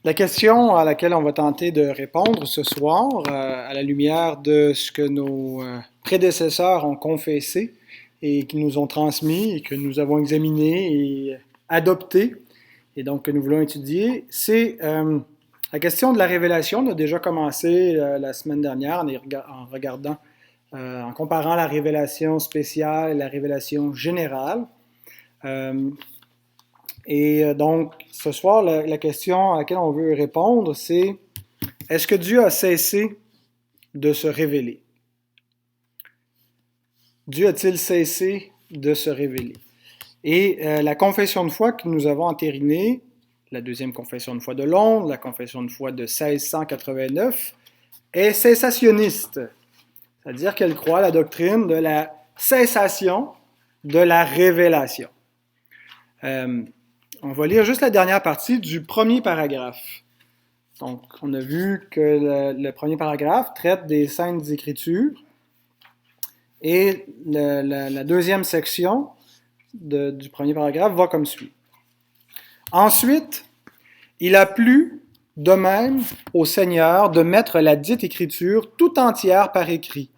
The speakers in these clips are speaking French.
La question à laquelle on va tenter de répondre ce soir, à la lumière de ce que nos prédécesseurs ont confessé et qui nous ont transmis et que nous avons examiné et adopté, et donc que nous voulons étudier, c'est la question de la révélation. On a déjà commencé la semaine dernière en regardant, en comparant la révélation spéciale et la révélation générale. Donc, ce soir, la question à laquelle on veut répondre, c'est est-ce que Dieu a cessé de se révéler? Dieu a-t-il cessé de se révéler? Et la confession de foi que nous avons entérinée, la deuxième confession de foi de Londres, la confession de foi de 1689, est cessationniste. C'est-à-dire qu'elle croit à la doctrine de la cessation de la révélation. On va lire juste la dernière partie du premier paragraphe. Donc, on a vu que le premier paragraphe traite des Saintes Écritures et la deuxième section du premier paragraphe va comme suit. Ensuite, il a plu de même au Seigneur de mettre la dite Écriture tout entière par écrit,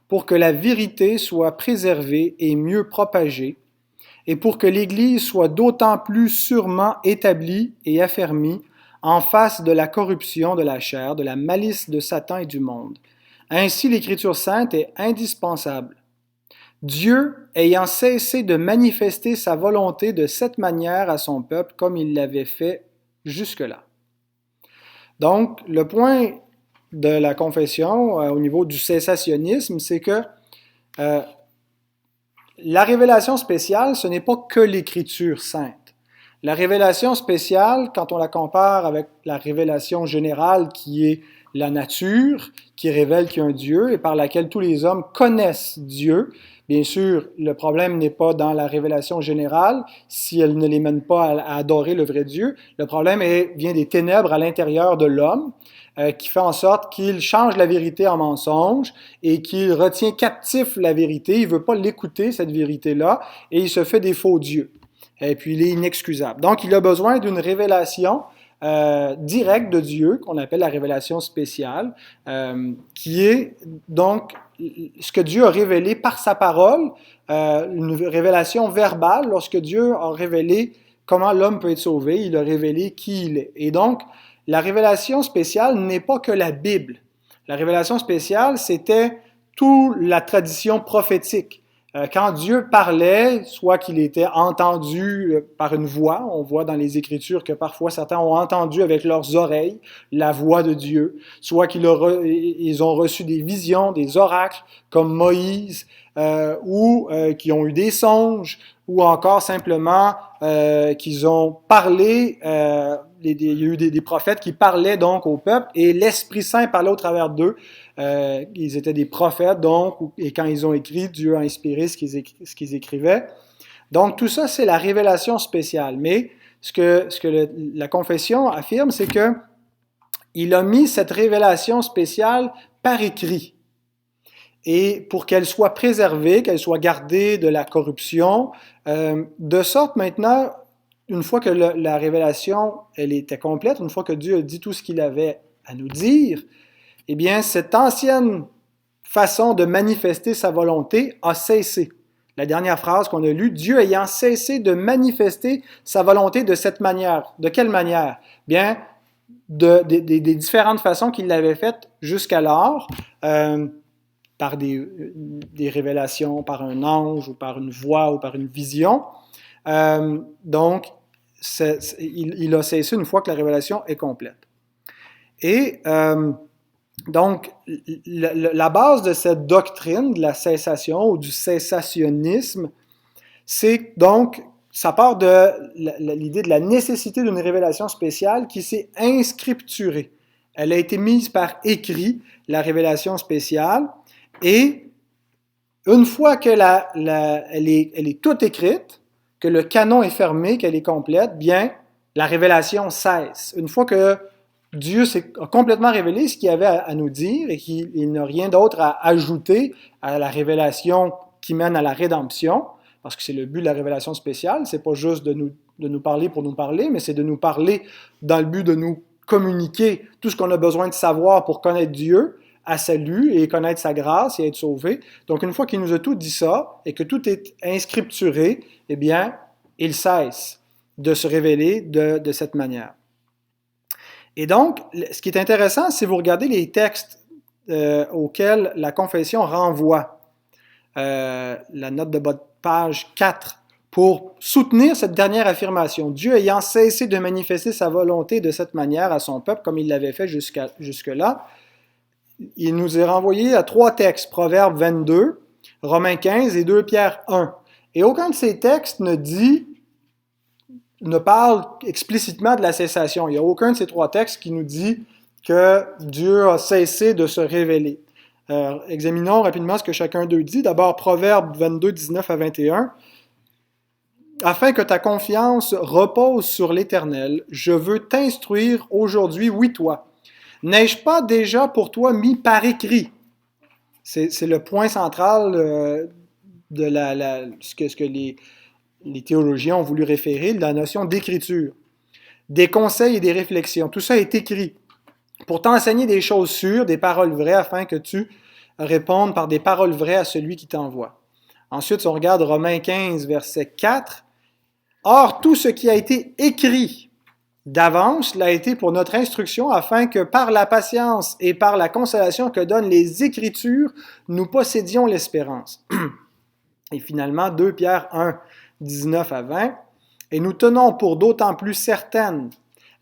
pour que la vérité soit préservée et mieux propagée, et pour que l'Église soit d'autant plus sûrement établie et affermie en face de la corruption de la chair, de la malice de Satan et du monde. Ainsi, l'Écriture sainte est indispensable. Dieu, ayant cessé de manifester sa volonté de cette manière à son peuple, comme il l'avait fait jusque-là. Donc, le point de la confession au niveau du cessationnisme, c'est que la révélation spéciale, ce n'est pas que l'Écriture sainte. La révélation spéciale, quand on la compare avec la révélation générale qui est la nature, qui révèle qu'il y a un Dieu et par laquelle tous les hommes connaissent Dieu, bien sûr, le problème n'est pas dans la révélation générale, si elle ne les mène pas à adorer le vrai Dieu. Le problème vient des ténèbres à l'intérieur de l'homme, qui fait en sorte qu'il change la vérité en mensonge et qu'il retient captif la vérité. Il ne veut pas l'écouter, cette vérité-là, et il se fait des faux dieux. Et puis, il est inexcusable. Donc, il a besoin d'une révélation directe de Dieu, qu'on appelle la révélation spéciale, qui est donc ce que Dieu a révélé par sa parole, une révélation verbale. Lorsque Dieu a révélé comment l'homme peut être sauvé, il a révélé qui il est. Et donc, la révélation spéciale n'est pas que la Bible. La révélation spéciale, c'était toute la tradition prophétique. Quand Dieu parlait, soit qu'il était entendu par une voix, on voit dans les Écritures que parfois certains ont entendu avec leurs oreilles la voix de Dieu, soit qu'ils ont reçu des visions, des oracles comme Moïse, ou qui ont eu des songes, ou encore simplement qu'ils ont parlé, il y a eu des prophètes qui parlaient donc au peuple et l'Esprit Saint parlait au travers d'eux. Ils étaient des prophètes donc, et quand ils ont écrit, Dieu a inspiré ce qu'ils écrivaient. Donc tout ça, c'est la révélation spéciale. Mais ce que la confession affirme, c'est que il a mis cette révélation spéciale par écrit. Et pour qu'elle soit préservée, qu'elle soit gardée de la corruption, de sorte maintenant, une fois que la révélation elle était complète, une fois que Dieu a dit tout ce qu'il avait à nous dire, eh bien, cette ancienne façon de manifester sa volonté a cessé. La dernière phrase qu'on a lue, Dieu ayant cessé de manifester sa volonté de cette manière. De quelle manière? Bien, des différentes façons qu'il l'avait faites jusqu'alors, par des révélations, par un ange, ou par une voix, ou par une vision. Donc, il a cessé une fois que la révélation est complète. Et donc, la base de cette doctrine de la cessation ou du cessationnisme, c'est donc, ça part de l'idée de la nécessité d'une révélation spéciale qui s'est inscripturée. Elle a été mise par écrit, la révélation spéciale, et une fois qu'elle est toute écrite, que le canon est fermé, qu'elle est complète, bien, la révélation cesse. Une fois que Dieu a complètement révélé ce qu'il avait à nous dire et qu'il n'a rien d'autre à ajouter à la révélation qui mène à la rédemption, parce que c'est le but de la révélation spéciale, c'est pas juste de nous parler pour nous parler, mais c'est de nous parler dans le but de nous communiquer tout ce qu'on a besoin de savoir pour connaître Dieu à salut et connaître sa grâce et être sauvé. Donc, une fois qu'il nous a tout dit ça et que tout est inscripturé, eh bien, il cesse de se révéler de cette manière. Et donc, ce qui est intéressant, si vous regardez les textes auxquels la confession renvoie, la note de bas de page 4, pour soutenir cette dernière affirmation. Dieu ayant cessé de manifester sa volonté de cette manière à son peuple, comme il l'avait fait jusque-là, il nous est renvoyé à 3 textes, Proverbes 22, Romains 15 et 2 Pierre 1. Et aucun de ces textes ne parle explicitement de la cessation. Il n'y a aucun de ces 3 textes qui nous dit que Dieu a cessé de se révéler. Examinons rapidement ce que chacun d'eux dit. D'abord, Proverbes 22, 19 à 21. Afin que ta confiance repose sur l'Éternel, je veux t'instruire aujourd'hui, oui toi. N'ai-je pas déjà pour toi mis par écrit? C'est le point central de ce que les théologiens ont voulu référer, la notion d'écriture. Des conseils et des réflexions, tout ça est écrit pour t'enseigner des choses sûres, des paroles vraies, afin que tu répondes par des paroles vraies à celui qui t'envoie. Ensuite, si on regarde Romains 15, verset 4, « Or, tout ce qui a été écrit d'avance l'a été pour notre instruction, afin que par la patience et par la consolation que donnent les Écritures, nous possédions l'espérance. » Et finalement, 2 Pierre 1, 19 à 20, « Et nous tenons pour d'autant plus certaine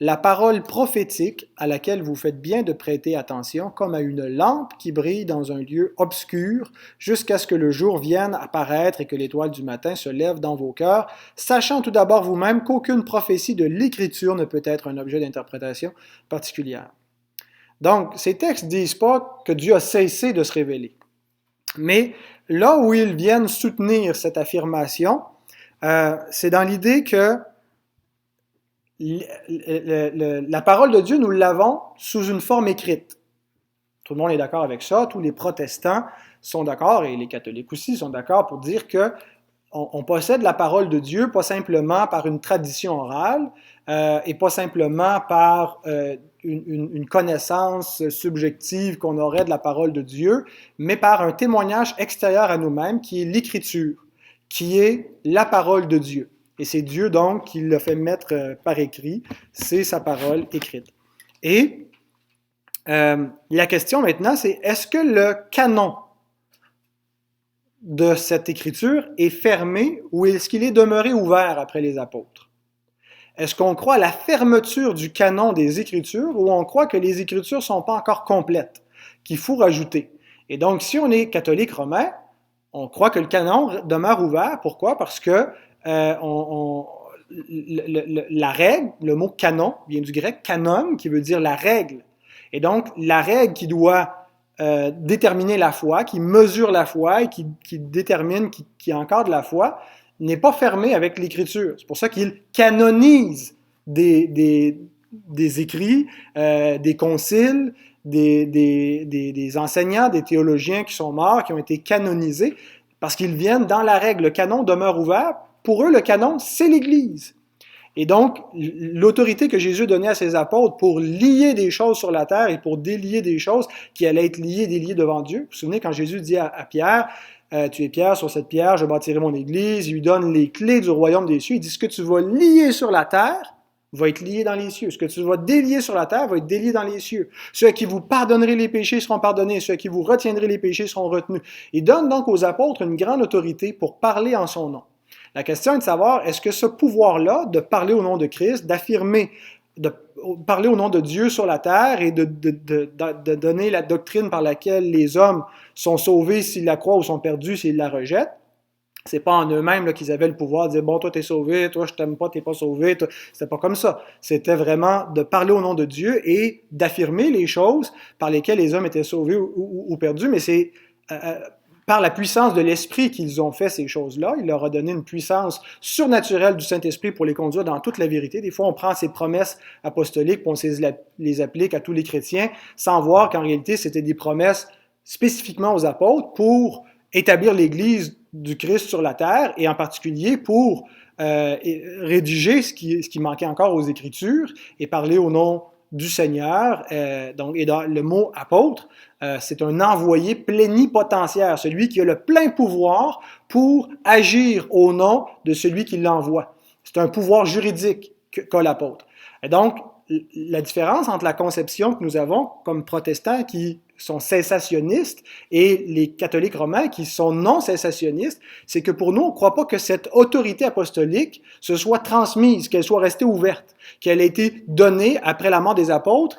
la parole prophétique à laquelle vous faites bien de prêter attention, comme à une lampe qui brille dans un lieu obscur, jusqu'à ce que le jour vienne apparaître et que l'étoile du matin se lève dans vos cœurs, sachant tout d'abord vous-même qu'aucune prophétie de l'Écriture ne peut être un objet d'interprétation particulière. » Donc, ces textes ne disent pas que Dieu a cessé de se révéler. Mais là où ils viennent soutenir cette affirmation, c'est dans l'idée que la parole de Dieu, nous l'avons sous une forme écrite. Tout le monde est d'accord avec ça, tous les protestants sont d'accord, et les catholiques aussi sont d'accord pour dire qu'on possède la parole de Dieu, pas simplement par une tradition orale, et pas simplement par une connaissance subjective qu'on aurait de la parole de Dieu, mais par un témoignage extérieur à nous-mêmes, qui est l'Écriture, qui est la parole de Dieu. Et c'est Dieu donc qui l'a fait mettre par écrit, c'est sa parole écrite. Et la question maintenant, c'est est-ce que le canon de cette écriture est fermé ou est-ce qu'il est demeuré ouvert après les apôtres? Est-ce qu'on croit à la fermeture du canon des Écritures ou on croit que les Écritures ne sont pas encore complètes, qu'il faut rajouter? Et donc, si on est catholique romain, on croit que le canon demeure ouvert. Pourquoi? Parce que la règle, le mot canon, vient du grec canon, qui veut dire la règle. Et donc, la règle qui doit déterminer la foi, qui mesure la foi et qui détermine, qui encadre la foi, n'est pas fermée avec l'Écriture. C'est pour ça qu'il canonise des écrits, des conciles, des enseignants, des théologiens qui sont morts, qui ont été canonisés, parce qu'ils viennent dans la règle. Le canon demeure ouvert. Pour eux, le canon, c'est l'Église. Et donc, l'autorité que Jésus donnait à ses apôtres pour lier des choses sur la terre et pour délier des choses qui allaient être liées, déliées devant Dieu. Vous vous souvenez quand Jésus dit à Pierre, tu es Pierre, sur cette pierre, je bâtirai mon Église. Il lui donne les clés du royaume des cieux. Il dit, ce que tu vas lier sur la terre va être lié dans les cieux. Ce que tu vas délier sur la terre va être délié dans les cieux. Ceux à qui vous pardonnerez les péchés seront pardonnés. Ceux à qui vous retiendrez les péchés seront retenus. Il donne donc aux apôtres une grande autorité pour parler en son nom. La question est de savoir, est-ce que ce pouvoir-là, de parler au nom de Christ, d'affirmer, de parler au nom de Dieu sur la terre et de donner la doctrine par laquelle les hommes sont sauvés s'ils la croient ou sont perdus s'ils la rejettent, c'est pas en eux-mêmes là, qu'ils avaient le pouvoir de dire « Bon, toi, t'es sauvé, toi, je t'aime pas, t'es pas sauvé. » C'était pas comme ça. C'était vraiment de parler au nom de Dieu et d'affirmer les choses par lesquelles les hommes étaient sauvés ou perdus, mais c'est par la puissance de l'Esprit qu'ils ont fait ces choses-là. Il leur a donné une puissance surnaturelle du Saint-Esprit pour les conduire dans toute la vérité. Des fois, on prend ces promesses apostoliques, puis on les applique à tous les chrétiens, sans voir qu'en réalité, c'était des promesses spécifiquement aux apôtres pour établir l'Église du Christ sur la terre, et en particulier pour rédiger ce qui manquait encore aux Écritures et parler au nom du Seigneur. Donc, et dans le mot apôtre, c'est un envoyé plénipotentiaire, celui qui a le plein pouvoir pour agir au nom de celui qui l'envoie. C'est un pouvoir juridique qu'a l'apôtre. Et donc, la différence entre la conception que nous avons comme protestants qui sont cessationnistes et les catholiques romains qui sont non cessationnistes, c'est que pour nous, on ne croit pas que cette autorité apostolique se soit transmise, qu'elle soit restée ouverte, qu'elle ait été donnée après la mort des apôtres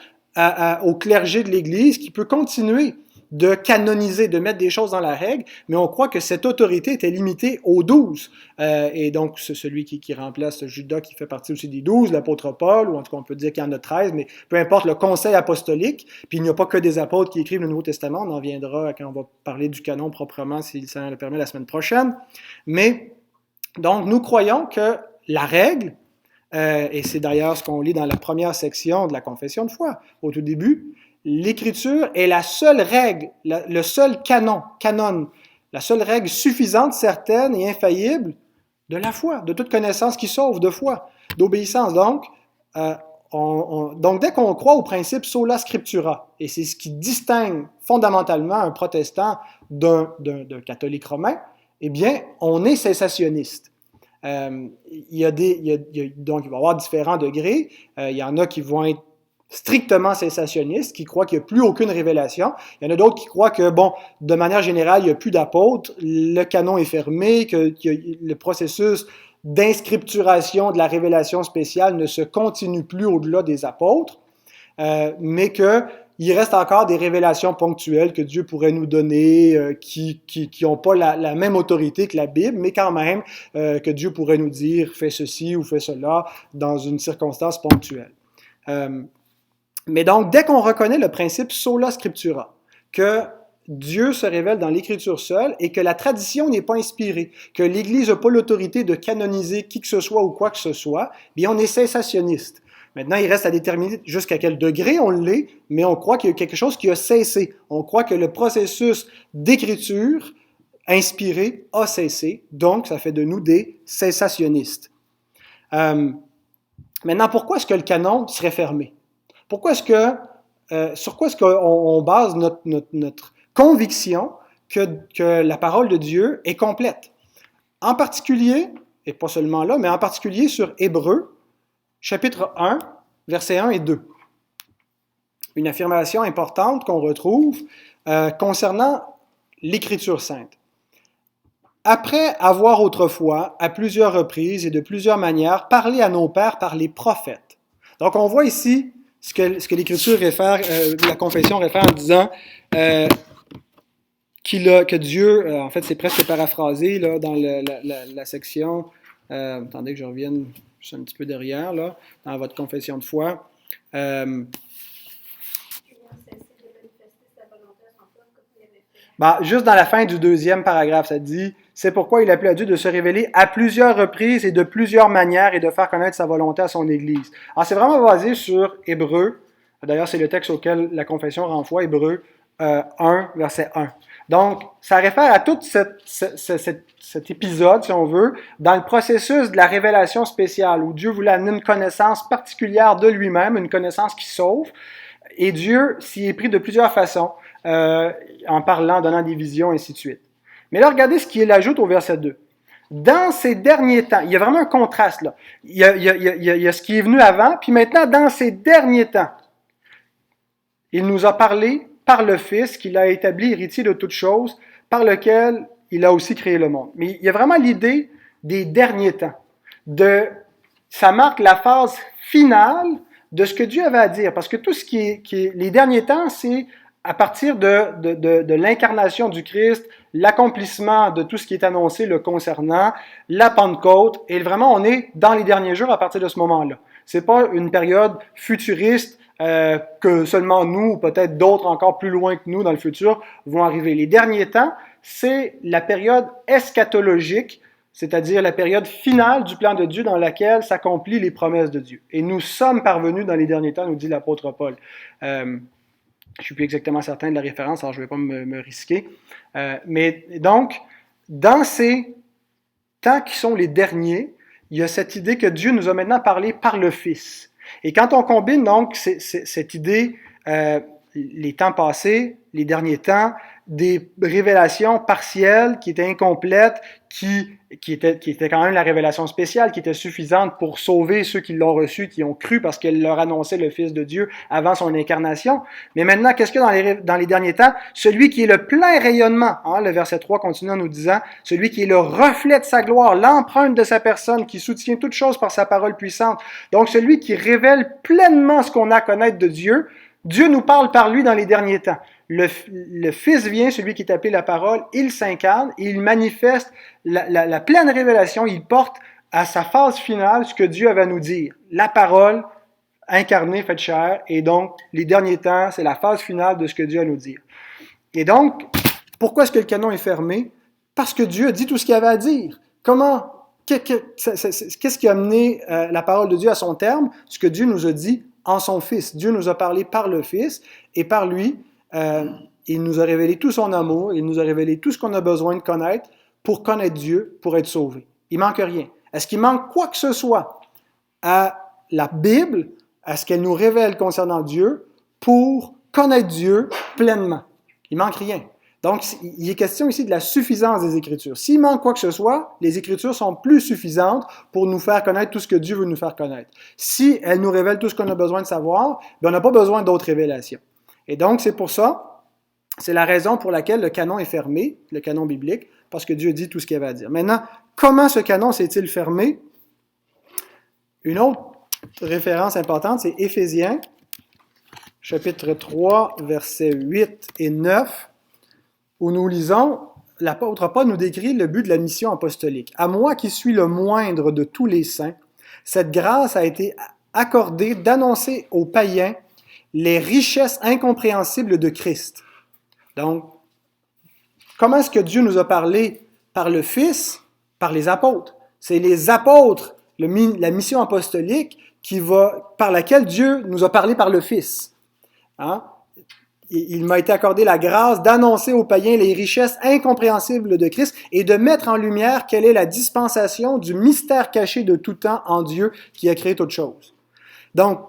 au clergé de l'Église qui peut continuer de canoniser, de mettre des choses dans la règle, mais on croit que cette autorité était limitée aux 12. Et donc, c'est celui qui remplace Judas, qui fait partie aussi des 12, l'apôtre Paul, ou en tout cas, on peut dire qu'il y en a 13, mais peu importe, le conseil apostolique, puis il n'y a pas que des apôtres qui écrivent le Nouveau Testament, on en viendra quand on va parler du canon proprement, si le Seigneur le permet, la semaine prochaine. Mais, donc, nous croyons que la règle, et c'est d'ailleurs ce qu'on lit dans la première section de la confession de foi, au tout début, l'Écriture est la seule règle, le seul canon, la seule règle suffisante, certaine et infaillible de la foi, de toute connaissance qui sauve, de foi, d'obéissance. Donc, dès qu'on croit au principe sola scriptura, et c'est ce qui distingue fondamentalement un protestant d'un catholique romain, eh bien, on est cessationniste. Donc, il va y avoir différents degrés. Il y en a qui vont être strictement cessationnistes, qui croient qu'il n'y a plus aucune révélation. Il y en a d'autres qui croient que, de manière générale, il n'y a plus d'apôtres, le canon est fermé, que le processus d'inscripturation de la révélation spéciale ne se continue plus au-delà des apôtres, mais qu'il reste encore des révélations ponctuelles que Dieu pourrait nous donner, qui n'ont pas la même autorité que la Bible, mais quand même que Dieu pourrait nous dire « fais ceci » ou « fais cela » dans une circonstance ponctuelle. Mais donc, dès qu'on reconnaît le principe sola scriptura, que Dieu se révèle dans l'Écriture seule et que la tradition n'est pas inspirée, que l'Église n'a pas l'autorité de canoniser qui que ce soit ou quoi que ce soit, bien on est cessationniste. Maintenant, il reste à déterminer jusqu'à quel degré on l'est, mais on croit qu'il y a quelque chose qui a cessé. On croit que le processus d'écriture inspiré a cessé, donc ça fait de nous des cessationnistes. Maintenant, pourquoi est-ce que le canon serait fermé? Pourquoi est-ce que, sur quoi est-ce qu'on base notre conviction que la parole de Dieu est complète? En particulier, et pas seulement là, mais en particulier sur Hébreux, chapitre 1, versets 1 et 2. Une affirmation importante qu'on retrouve concernant l'Écriture sainte. Après avoir autrefois, à plusieurs reprises et de plusieurs manières, parlé à nos pères par les prophètes. Donc, on voit ici ce que l'Écriture réfère, la confession réfère en disant que Dieu, en fait, c'est presque paraphrasé là, dans la section, attendez que je revienne juste un petit peu derrière, là, dans votre confession de foi. Juste dans la fin du deuxième paragraphe, ça dit « C'est pourquoi il a plu à Dieu de se révéler à plusieurs reprises et de plusieurs manières et de faire connaître sa volonté à son Église. » Alors, c'est vraiment basé sur Hébreux. D'ailleurs, c'est le texte auquel la confession renvoie, Hébreux 1, verset 1. Donc, ça réfère à tout cet épisode, si on veut, dans le processus de la révélation spéciale, où Dieu voulait amener une connaissance particulière de lui-même, une connaissance qui sauve, et Dieu s'y est pris de plusieurs façons, en parlant, donnant des visions, ainsi de suite. Mais là, regardez ce qu'il ajoute au verset 2. Dans ces derniers temps, il y a vraiment un contraste là. Il y a ce qui est venu avant, puis maintenant, dans ces derniers temps, il nous a parlé par le Fils, qu'il a établi héritier de toutes choses, par lequel il a aussi créé le monde. Mais il y a vraiment l'idée des derniers temps. Ça marque la phase finale de ce que Dieu avait à dire. Parce que tout ce qui est les derniers temps, c'est à partir de l'incarnation du Christ, l'accomplissement de tout ce qui est annoncé le concernant, la Pentecôte, et vraiment on est dans les derniers jours à partir de ce moment-là. C'est pas une période futuriste que seulement nous, ou peut-être d'autres encore plus loin que nous dans le futur, vont arriver. Les derniers temps, c'est la période eschatologique, c'est-à-dire la période finale du plan de Dieu dans laquelle s'accomplissent les promesses de Dieu. Et nous sommes parvenus dans les derniers temps, nous dit l'apôtre Paul. Je ne suis plus exactement certain de la référence, alors je ne vais pas me risquer. Mais donc, dans ces temps qui sont les derniers, il y a cette idée que Dieu nous a maintenant parlé par le Fils. Et quand on combine donc cette idée, les temps passés, les derniers temps, des révélations partielles qui étaient incomplètes, qui étaient quand même la révélation spéciale, qui était suffisante pour sauver ceux qui l'ont reçu, qui ont cru parce qu'elle leur annonçait le Fils de Dieu avant son incarnation. Mais maintenant, qu'est-ce qu'il y a dans les derniers temps? Celui qui est le plein rayonnement, hein, le verset 3 continue en nous disant, celui qui est le reflet de sa gloire, l'empreinte de sa personne, qui soutient toutes choses par sa parole puissante. Donc, celui qui révèle pleinement ce qu'on a à connaître de Dieu, Dieu nous parle par lui dans les derniers temps. Le Fils vient, celui qui est appelé la parole, il s'incarne et il manifeste la pleine révélation, il porte à sa phase finale ce que Dieu avait à nous dire. La parole incarnée, faite chair, et donc les derniers temps, c'est la phase finale de ce que Dieu a à nous dire. Et donc, pourquoi est-ce que le canon est fermé? Parce que Dieu a dit tout ce qu'il avait à dire. Qu'est-ce qui a amené la parole de Dieu à son terme? Ce que Dieu nous a dit en son Fils. Dieu nous a parlé par le Fils, et par lui, il nous a révélé tout son amour, il nous a révélé tout ce qu'on a besoin de connaître pour connaître Dieu, pour être sauvé. Il manque rien. Est-ce qu'il manque quoi que ce soit à la Bible, à ce qu'elle nous révèle concernant Dieu, pour connaître Dieu pleinement? Il manque rien. Donc, il est question ici de la suffisance des Écritures. S'il manque quoi que ce soit, les Écritures sont plus suffisantes pour nous faire connaître tout ce que Dieu veut nous faire connaître. Si elles nous révèlent tout ce qu'on a besoin de savoir, bien, on n'a pas besoin d'autres révélations. Et donc, c'est pour ça, c'est la raison pour laquelle le canon est fermé, le canon biblique, parce que Dieu dit tout ce qu'il avait à dire. Maintenant, comment ce canon s'est-il fermé? Une autre référence importante, c'est Éphésiens, chapitre 3, versets 8 et 9, où nous lisons, l'apôtre Paul nous décrit le but de la mission apostolique. « À moi qui suis le moindre de tous les saints, cette grâce a été accordée d'annoncer aux païens les richesses incompréhensibles de Christ. » Donc, comment est-ce que Dieu nous a parlé par le Fils, par les apôtres? C'est les apôtres, la mission apostolique, par laquelle Dieu nous a parlé par le Fils. Hein? Il m'a été accordé la grâce d'annoncer aux païens les richesses incompréhensibles de Christ et de mettre en lumière quelle est la dispensation du mystère caché de tout temps en Dieu qui a créé toutes choses. Donc,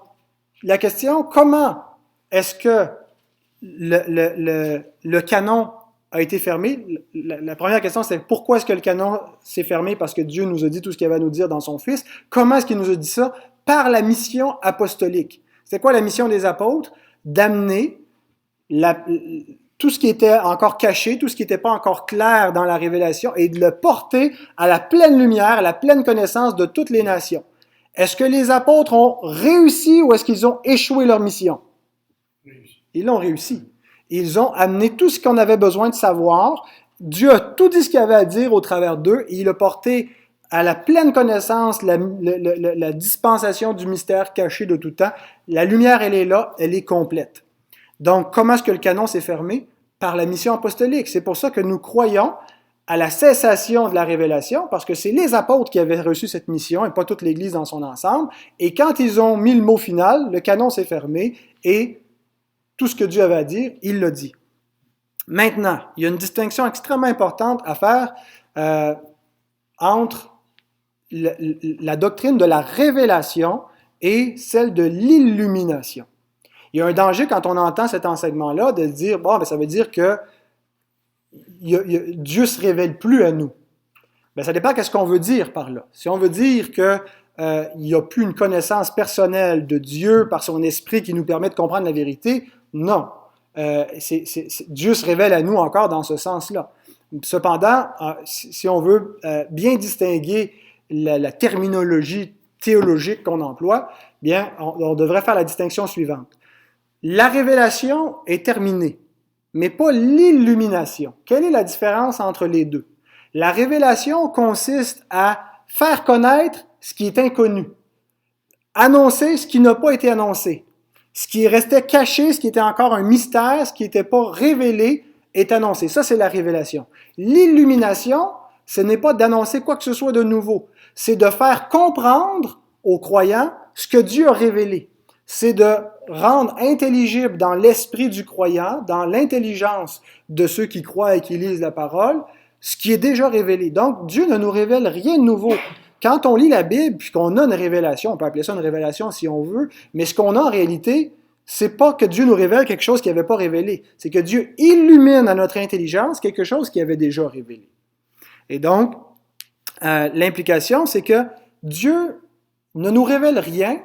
la question, comment est-ce que le canon a été fermé? La première question, c'est pourquoi est-ce que le canon s'est fermé? Parce que Dieu nous a dit tout ce qu'il avait à nous dire dans son Fils. Comment est-ce qu'il nous a dit ça? Par la mission apostolique. C'est quoi la mission des apôtres? D'amener tout ce qui était encore caché, tout ce qui n'était pas encore clair dans la révélation et de le porter à la pleine lumière, à la pleine connaissance de toutes les nations. Est-ce que les apôtres ont réussi ou est-ce qu'ils ont échoué leur mission? Ils l'ont réussi. Ils ont amené tout ce qu'on avait besoin de savoir. Dieu a tout dit ce qu'il avait à dire au travers d'eux et il a porté à la pleine connaissance la dispensation du mystère caché de tout temps. La lumière, elle est là, elle est complète. Donc, comment est-ce que le canon s'est fermé? Par la mission apostolique. C'est pour ça que nous croyons à la cessation de la révélation, parce que c'est les apôtres qui avaient reçu cette mission et pas toute l'Église dans son ensemble. Et quand ils ont mis le mot final, le canon s'est fermé et tout ce que Dieu avait à dire, il l'a dit. Maintenant, il y a une distinction extrêmement importante à faire entre la doctrine de la révélation et celle de l'illumination. Il y a un danger quand on entend cet enseignement-là de se dire, bon, ben, ça veut dire que Dieu ne se révèle plus à nous. Ben, ça dépend de ce qu'on veut dire par là. Si on veut dire qu'il n'y a plus une connaissance personnelle de Dieu par son esprit qui nous permet de comprendre la vérité, non. Dieu se révèle à nous encore dans ce sens-là. Cependant, si on veut bien distinguer la terminologie théologique qu'on emploie, bien, on devrait faire la distinction suivante. La révélation est terminée, mais pas l'illumination. Quelle est la différence entre les deux? La révélation consiste à faire connaître ce qui est inconnu, annoncer ce qui n'a pas été annoncé. Ce qui restait caché, ce qui était encore un mystère, ce qui n'était pas révélé, est annoncé. Ça, c'est la révélation. L'illumination, ce n'est pas d'annoncer quoi que ce soit de nouveau. C'est de faire comprendre aux croyants ce que Dieu a révélé. C'est de rendre intelligible dans l'esprit du croyant, dans l'intelligence de ceux qui croient et qui lisent la parole, ce qui est déjà révélé. Donc, Dieu ne nous révèle rien de nouveau. quand on lit la Bible, puis qu'on a une révélation, on peut appeler ça une révélation si on veut, mais ce qu'on a en réalité, c'est pas que Dieu nous révèle quelque chose qu'il n'avait pas révélé. C'est que Dieu illumine à notre intelligence quelque chose qu'il avait déjà révélé. Et donc, l'implication, c'est que Dieu ne nous révèle rien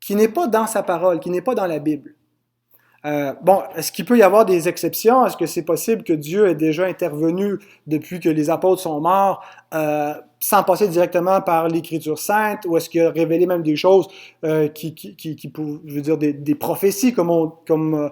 qui n'est pas dans sa parole, qui n'est pas dans la Bible. Bon, est-ce qu'il peut y avoir des exceptions? Est-ce que c'est possible que Dieu ait déjà intervenu depuis que les apôtres sont morts, sans passer directement par l'Écriture sainte, ou est-ce qu'il a révélé même des choses je veux dire, des prophéties, comme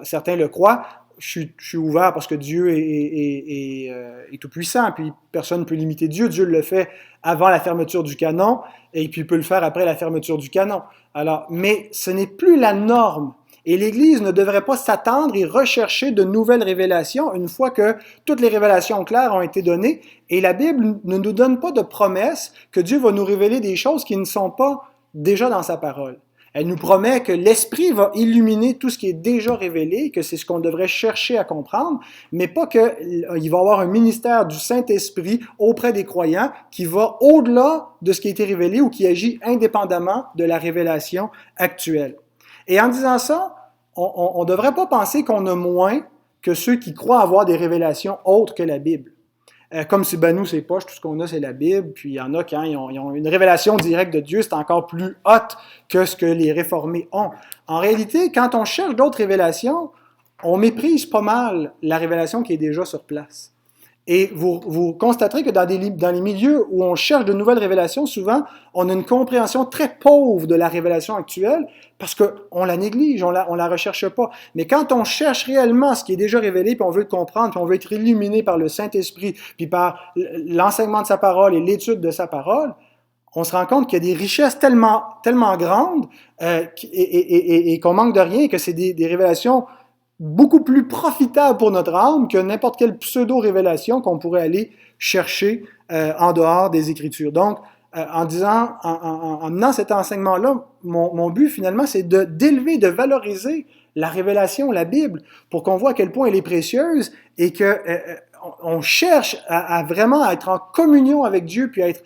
certains le croient? Je suis ouvert parce que Dieu est tout-puissant, puis personne ne peut limiter Dieu. Dieu le fait avant la fermeture du canon, et puis il peut le faire après la fermeture du canon. Alors, mais ce n'est plus la norme. Et l'Église ne devrait pas s'attendre et rechercher de nouvelles révélations une fois que toutes les révélations claires ont été données. Et la Bible ne nous donne pas de promesse que Dieu va nous révéler des choses qui ne sont pas déjà dans sa parole. Elle nous promet que l'Esprit va illuminer tout ce qui est déjà révélé, que c'est ce qu'on devrait chercher à comprendre, mais pas qu'il va y avoir un ministère du Saint-Esprit auprès des croyants qui va au-delà de ce qui a été révélé ou qui agit indépendamment de la révélation actuelle. Et en disant ça, on ne devrait pas penser qu'on a moins que ceux qui croient avoir des révélations autres que la Bible. Comme si nous, c'est poche, tout ce qu'on a, c'est la Bible, puis il y en a qui ils ont une révélation directe de Dieu, c'est encore plus haute que ce que les réformés ont. En réalité, quand on cherche d'autres révélations, on méprise pas mal la révélation qui est déjà sur place. Et vous constaterez que dans les milieux où on cherche de nouvelles révélations, souvent, on a une compréhension très pauvre de la révélation actuelle parce qu'on la néglige, on la recherche pas. Mais quand on cherche réellement ce qui est déjà révélé, puis on veut le comprendre, puis on veut être illuminé par le Saint-Esprit, puis par l'enseignement de sa parole et l'étude de sa parole, on se rend compte qu'il y a des richesses tellement grandes et qu'on manque de rien, que c'est des révélations beaucoup plus profitable pour notre âme que n'importe quelle pseudo-révélation qu'on pourrait aller chercher en dehors des Écritures. Donc, en menant cet enseignement-là, mon but finalement, c'est d'élever, de valoriser la révélation, la Bible, pour qu'on voit à quel point elle est précieuse et que on cherche à vraiment être en communion avec Dieu, puis à être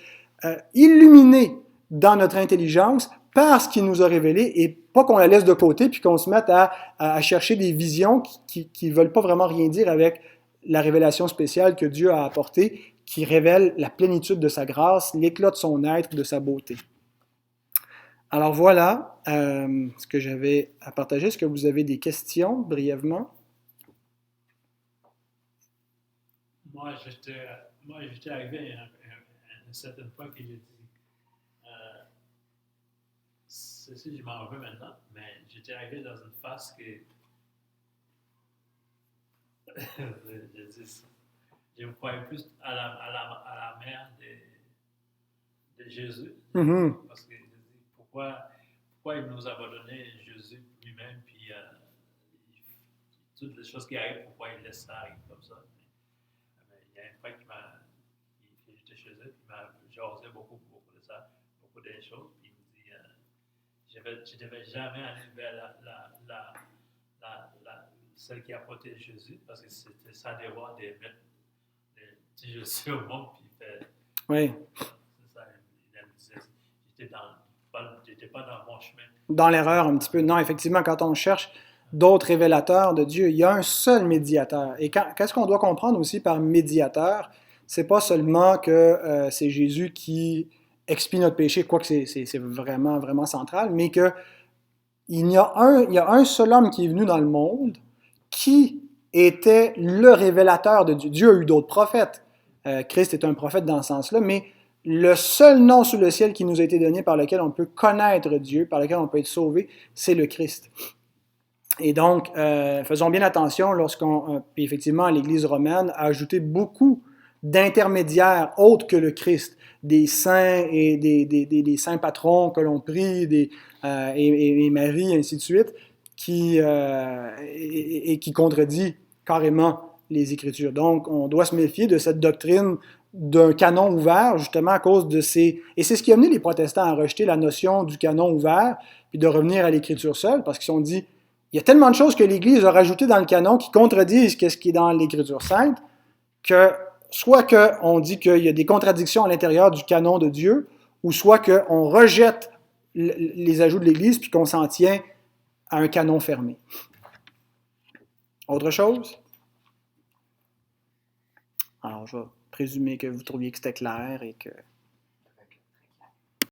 illuminé dans notre intelligence par ce qu'il nous a révélé, et pas qu'on la laisse de côté puis qu'on se mette à chercher des visions qui ne veulent pas vraiment rien dire avec la révélation spéciale que Dieu a apportée, qui révèle la plénitude de sa grâce, l'éclat de son être, de sa beauté. Alors voilà ce que j'avais à partager. Est-ce que vous avez des questions, brièvement? Moi, j'étais arrivé à une certaine fois que j'ai dit, ceci, je m'en veux maintenant, mais j'étais arrivé dans une phase que je me croyais plus à la mère de Jésus. Mm-hmm. Parce que je dis, pourquoi il nous a donné Jésus lui-même, puis toutes les choses qui arrivent, pourquoi il laisse ça arriver comme ça. Mais il y a un frère que j'étais chez eux, qui m'a jasé beaucoup de ça, beaucoup de choses. Puis il me dit, je ne devais jamais aller vers celle qui a porté Jésus, parce que c'était sa devoir de mettre Jésus au monde, puis il fait. Oui. C'est ça, il me disait, j'étais pas dans mon chemin. Dans l'erreur un petit peu. Non, effectivement, quand on cherche d'autres révélateurs de Dieu, il y a un seul médiateur. Et qu'est-ce qu'on doit comprendre aussi par médiateur? C'est pas seulement que c'est Jésus qui expie notre péché, quoique c'est vraiment, vraiment central, mais que il y a un seul homme qui est venu dans le monde qui était le révélateur de Dieu. Dieu a eu d'autres prophètes. Christ est un prophète dans ce sens-là, mais le seul nom sous le ciel qui nous a été donné par lequel on peut connaître Dieu, par lequel on peut être sauvé, c'est le Christ. Et donc, faisons bien attention puis effectivement, l'Église romaine a ajouté beaucoup d'intermédiaires autres que le Christ, des saints et des saints patrons que l'on prie, et Marie, ainsi de suite, qui contredit carrément les Écritures. Donc, on doit se méfier de cette doctrine d'un canon ouvert, justement à cause de ces... Et c'est ce qui a amené les protestants à rejeter la notion du canon ouvert, puis de revenir à l'Écriture seule, parce qu'ils se sont dit, il y a tellement de choses que l'Église a rajoutées dans le canon qui contredisent ce qui est dans l'Écriture sainte, que soit qu'on dit qu'il y a des contradictions à l'intérieur du canon de Dieu, ou soit qu'on rejette les ajouts de l'Église puis qu'on s'en tient à un canon fermé. Autre chose? Alors, je vais présumer que vous trouviez que c'était clair et que